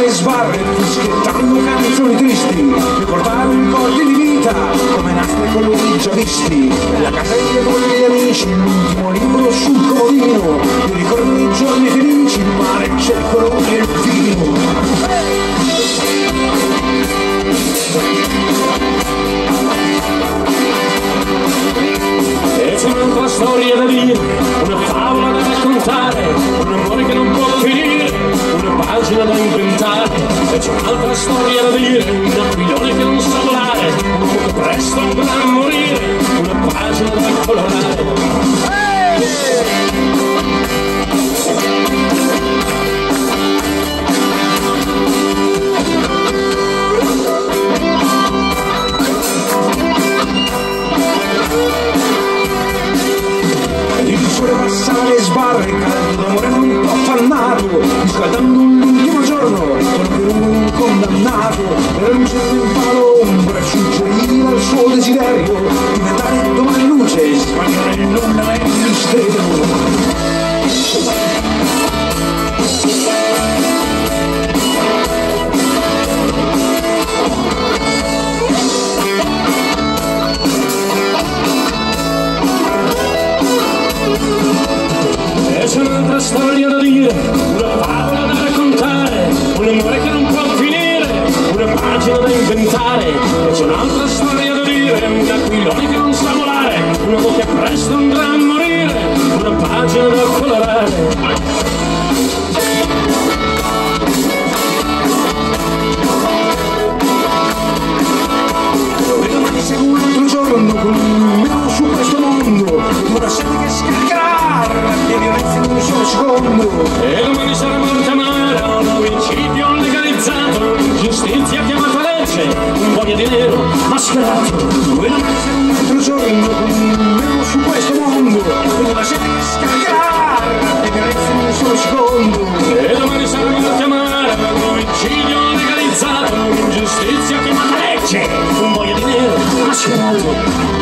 Sbarre fischiettando canzoni tristi, ricordare ricordi di vita come nastri colori già visti, la casella con gli amici, l'ultimo libro sul comodino, mi ricordo i giorni felici, il mare, il circolo e il vino. E c'è un'altra storia da dire, una favola da raccontare, un amore che non può finire, una pagina da inventare. E c'è un'altra storia da dire, un aquilone che non sa volare, un uomo che presto andrà a morire, una pagina da colorare. Il sole passava le sbarre, caldo d'amore non può affannato, riscaldando l'ultimo giorno, solo per un condannato, per un cielo in palo ombra, suggeriva il suo desiderio, diventare domani luce, sbagliare il nulla e il mistero. E c'è un'altra storia da dire, una favola da raccontare, un amore che non può finire, una pagina da inventare. E c'è un'altra storia da dire, un aquilone che non sa volare, un uomo che presto andrà a morire, una pagina da colorare. E domani segue un altro giorno con meno su questo mondo, una sete che scaricherà la violenza in un solo secondo. E domani sarà morta mare, un omicidio legalizzato, giustizia chiamata legge, un voglia di nero mascherato. E domani sarà un altro giorno con meno su questo mondo, una sete che scaricherà la violenza in un solo secondo. E domani sarà morta mare, un omicidio legalizzato, giustizia chiamata legge, un voglia di nero mascherato.